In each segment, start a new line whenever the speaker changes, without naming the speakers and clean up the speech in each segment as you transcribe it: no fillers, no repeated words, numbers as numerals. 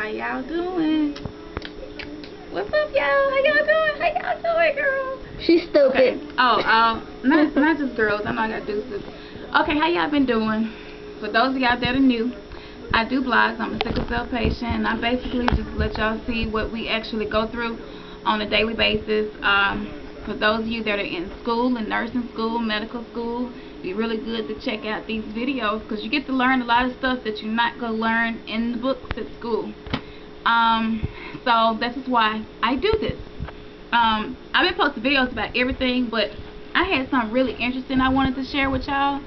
How y'all doing? What's up, y'all? How y'all doing? How y'all doing, girl?
She's stupid.
Okay. Not just girls. I know I got deuces. Okay, how y'all been doing? For those of y'all that are new, I do blogs. I'm a sickle cell patient, and I basically just let y'all see what we actually go through on a daily basis. For those of you that are in school, in nursing school, medical school, it'd be really good to check out these videos because you get to learn a lot of stuff that you're not going to learn in the books at school. So this is why I do this. I've been posting videos about everything, but I had something really interesting I wanted to share with y'all.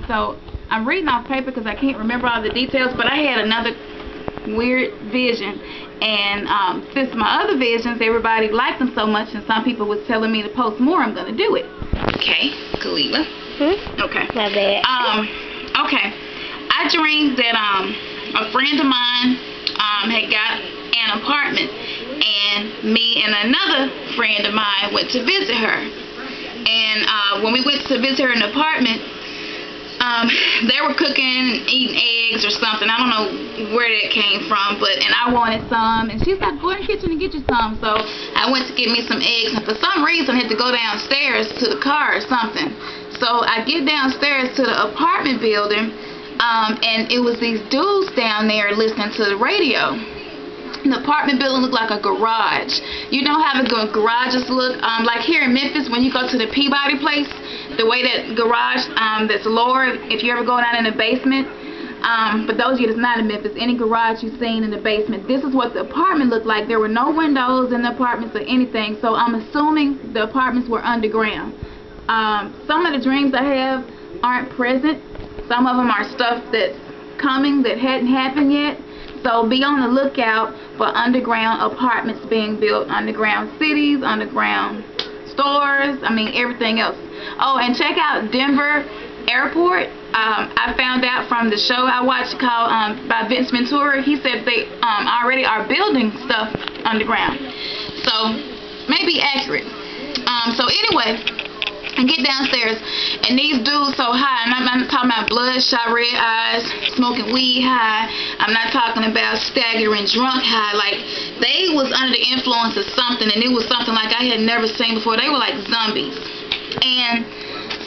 So I'm reading off paper because I can't remember all the details, but I had another weird vision, and since my other visions, everybody liked them so much, and some people was telling me to post more, I'm gonna do it. Okay, Kalila. Okay.
My bad.
Okay. I dreamed that a friend of mine had got an apartment, and me and another friend of mine went to visit her. And when we went to visit her in the apartment, they were cooking, eating eggs or something. I don't know where that came from, and I wanted some, and she's like, go in the kitchen and get you some. So I went to get me some eggs, and for some reason I had to go downstairs to the car or something. So I get downstairs to the apartment building, and it was these dudes down there listening to the radio. The apartment building looked like a garage. You know how the garages look? Like here in Memphis, when you go to the Peabody place, the way that garage that's lower, if you ever go down in the basement. But those of you that's not in Memphis, any garage you've seen in the basement, this is what the apartment looked like. There were no windows in the apartments or anything, so I'm assuming the apartments were underground. Some of the dreams I have aren't present. Some of them are stuff that's coming that hadn't happened yet. So be on the lookout for underground apartments being built, underground cities, underground stores, I mean everything else. Oh, and check out Denver Airport. I found out from the show I watched called by Vince Ventura. He said they already are building stuff underground. So maybe accurate. So anyway, I get downstairs, and these dudes so high, and I'm not talking about bloodshot red eyes, smoking weed high. I'm not talking about staggering drunk high. Like, they was under the influence of something, and it was something like I had never seen before. They were like zombies. And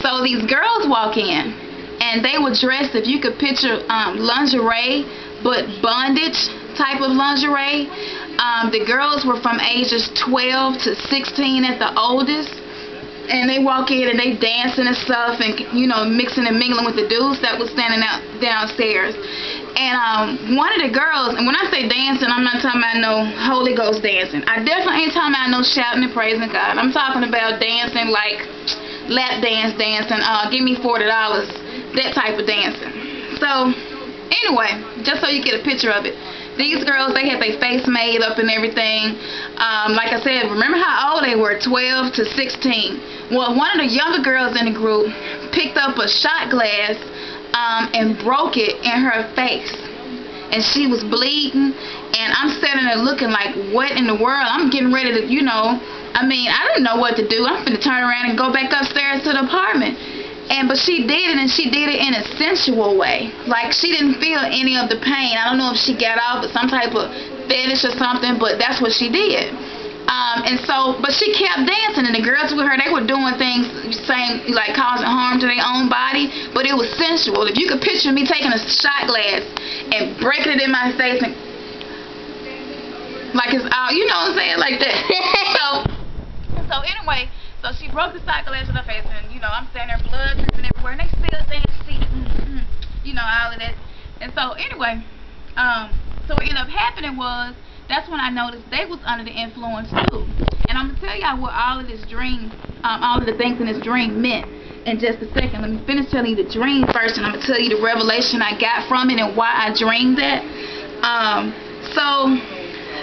so these girls walk in, and they were dressed, if you could picture lingerie, but bondage type of lingerie. The girls were from ages 12 to 16 at the oldest. And they walk in and they dancing and stuff, and you know, mixing and mingling with the dudes that was standing out downstairs. And one of the girls, and when I say dancing, I'm not talking about no Holy Ghost dancing. I definitely ain't talking about no shouting and praising God. I'm talking about dancing like lap dance dancing. Give me $40, that type of dancing. So anyway, just so you get a picture of it. These girls, they had their face made up and everything. Like I said, remember how old they were, 12 to 16. Well, one of the younger girls in the group picked up a shot glass and broke it in her face. And she was bleeding, and I'm sitting there looking like, what in the world? I'm getting ready to, you know, I mean, I didn't know what to do. I'm finna turn around and go back upstairs to the apartment. But she did it, and she did it in a sensual way. Like, she didn't feel any of the pain. I don't know if she got off with some type of fetish or something, but that's what she did. But she kept dancing, and the girls with her, they were doing things, like causing harm to their own body, but it was sensual. If you could picture me taking a shot glass and breaking it in my face, and like it's all, you know what I'm saying, like that. So anyway. So she broke the shot glass in her face, and you know, I'm standing there, blood dripping everywhere, and they still dancing, you know, all of that. And so anyway, so what ended up happening was, that's when I noticed they was under the influence too. And I'm gonna tell y'all what all of this dream, all of the things in this dream meant in just a second. Let me finish telling you the dream first, and I'm gonna tell you the revelation I got from it and why I dreamed that. So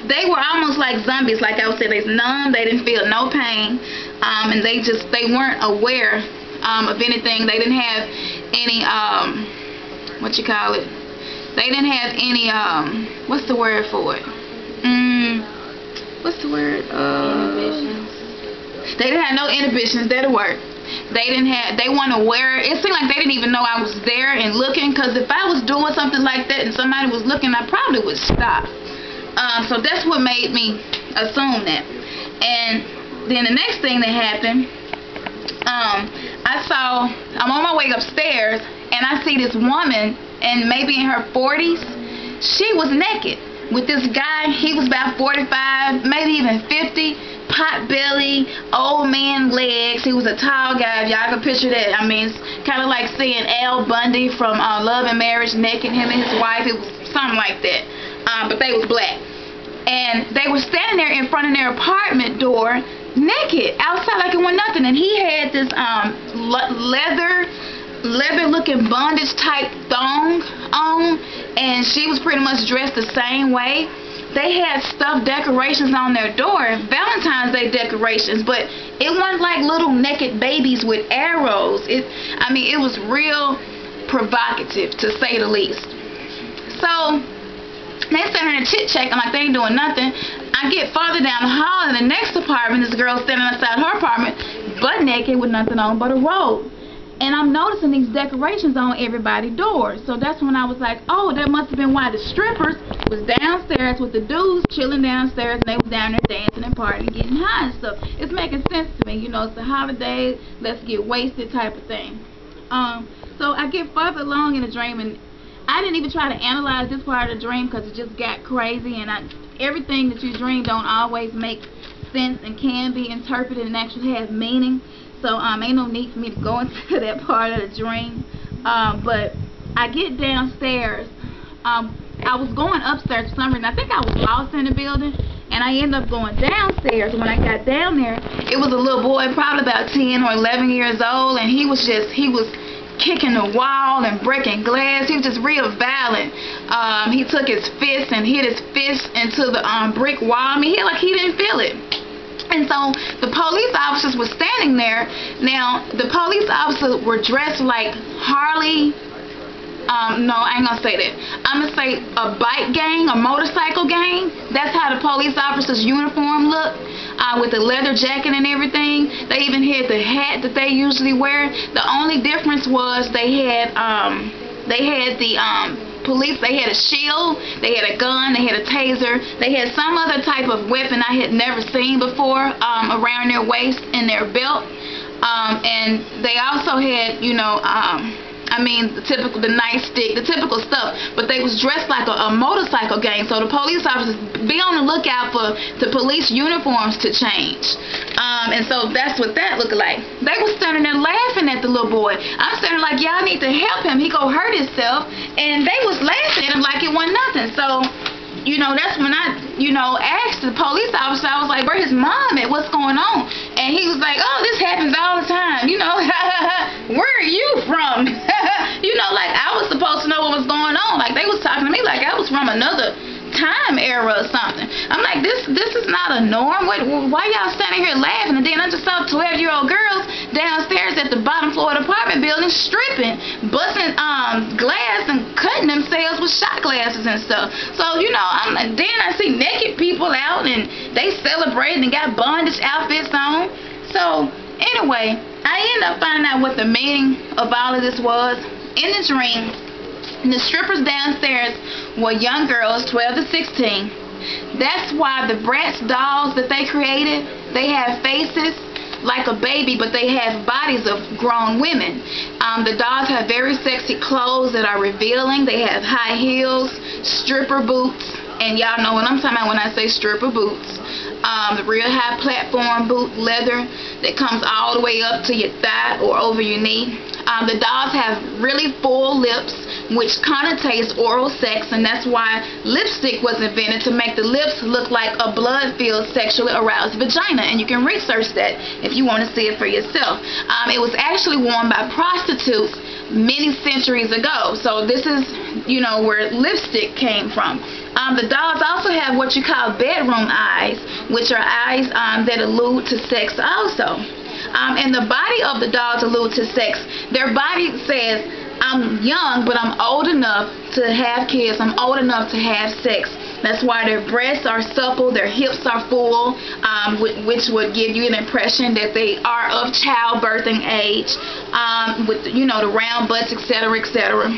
they were almost like zombies, like I was saying. They was numb, they didn't feel no pain. And they weren't aware of anything. They didn't have any what you call it? They didn't have any what's the word for it? What's the word? Inhibitions. They didn't have no inhibitions. That'll work. They want to wear it. It seemed like they didn't even know I was there and looking, because if I was doing something like that and somebody was looking, I probably would stop. So that's what made me assume that. And then the next thing that happened, I'm on my way upstairs, and I see this woman, and maybe in her 40s, she was naked with this guy. He was about 45, maybe even 50, pot belly, old man legs. He was a tall guy, if y'all can picture that. I mean, it's kind of like seeing Al Bundy from Love and Marriage naked, him and his wife. It was something like that, but they was black. And they were standing there in front of their apartment door, naked, outside like it was nothing. And he had this leather looking bondage type thong on, and she was pretty much dressed the same way. They had stuffed decorations on their door, Valentine's Day decorations, but it wasn't like little naked babies with arrows. I mean, it was real provocative, to say the least. So they standing there chit-chatting like they ain't doing nothing. I get farther down the hall in the next apartment, this girl standing outside her apartment, butt naked with nothing on but a robe. And I'm noticing these decorations on everybody's doors. So that's when I was like, oh, that must have been why the strippers was downstairs with the dudes chilling downstairs, and they was down there dancing and partying, getting high and stuff. It's making sense to me. You know, it's the holiday, let's get wasted type of thing. So I get further along in the dream, and I didn't even try to analyze this part of the dream because it just got crazy, and everything that you dream don't always make sense and can be interpreted and actually have meaning. So ain't no need for me to go into that part of the dream. But I get downstairs. I was going upstairs for some reason. I think I was lost in the building, and I ended up going downstairs. When I got down there, it was a little boy, probably about 10 or 11 years old, and he was kicking the wall and breaking glass. He was just real violent. He took his fist and hit his fist into the brick wall. I mean, he didn't feel it. And so the police officers were standing there. Now, the police officers were dressed like Harley. No, I ain't gonna say that. I'm gonna say a bike gang, a motorcycle gang. That's how the police officers' uniform looked, with the leather jacket and everything. They even had the hat that they usually wear. The only difference was they had the police, they had a shield, they had a gun, they had a taser, they had some other type of weapon I had never seen before around their waist and their belt, and they also had, you know, I mean, the nightstick, the typical stuff, but they was dressed like a motorcycle gang. So the police officers, be on the lookout for the police uniforms to change. And so that's what that looked like. They was standing there laughing at the little boy. I'm standing like, y'all need to help him, he gonna hurt himself. And they was laughing at him like it wasn't nothing. So, you know, that's when I, you know, asked the police officer, I was like, where his mom at? What's going on? And he was like, oh, this happens all the time. You know, where are you from? You know, like I was supposed to know what was going on. Like they was talking to me like I was from another time era or something. I'm like, this is not a norm. Why y'all standing here laughing? And then I just saw 12-year-old girls downstairs at the bottom floor of the apartment building stripping, busting glass and cutting themselves with shot glasses and stuff. So, you know, then I see naked people out and they celebrating and got bondage outfits on. So anyway, I ended up finding out what the meaning of all of this was. In the dream, the strippers downstairs were young girls, 12 to 16. That's why the Bratz dolls that they created, they have faces like a baby, but they have bodies of grown women. The dolls have very sexy clothes that are revealing. They have high heels, stripper boots, and y'all know what I'm talking about when I say stripper boots. The real high platform boot leather that comes all the way up to your thigh or over your knee. The dolls have really full lips, which connotates oral sex, and that's why lipstick was invented, to make the lips look like a blood-filled sexually aroused vagina. And you can research that if you want to see it for yourself. It was actually worn by prostitutes many centuries ago. So this is, you know, where lipstick came from. The dolls also have what you call bedroom eyes, which are eyes that allude to sex also. And the body of the dolls allude to sex. Their body says, I'm young, but I'm old enough to have kids. I'm old enough to have sex. That's why their breasts are supple, their hips are full, which would give you an impression that they are of childbirthing age, with, you know, the round butts, etc., etc.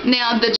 Now, the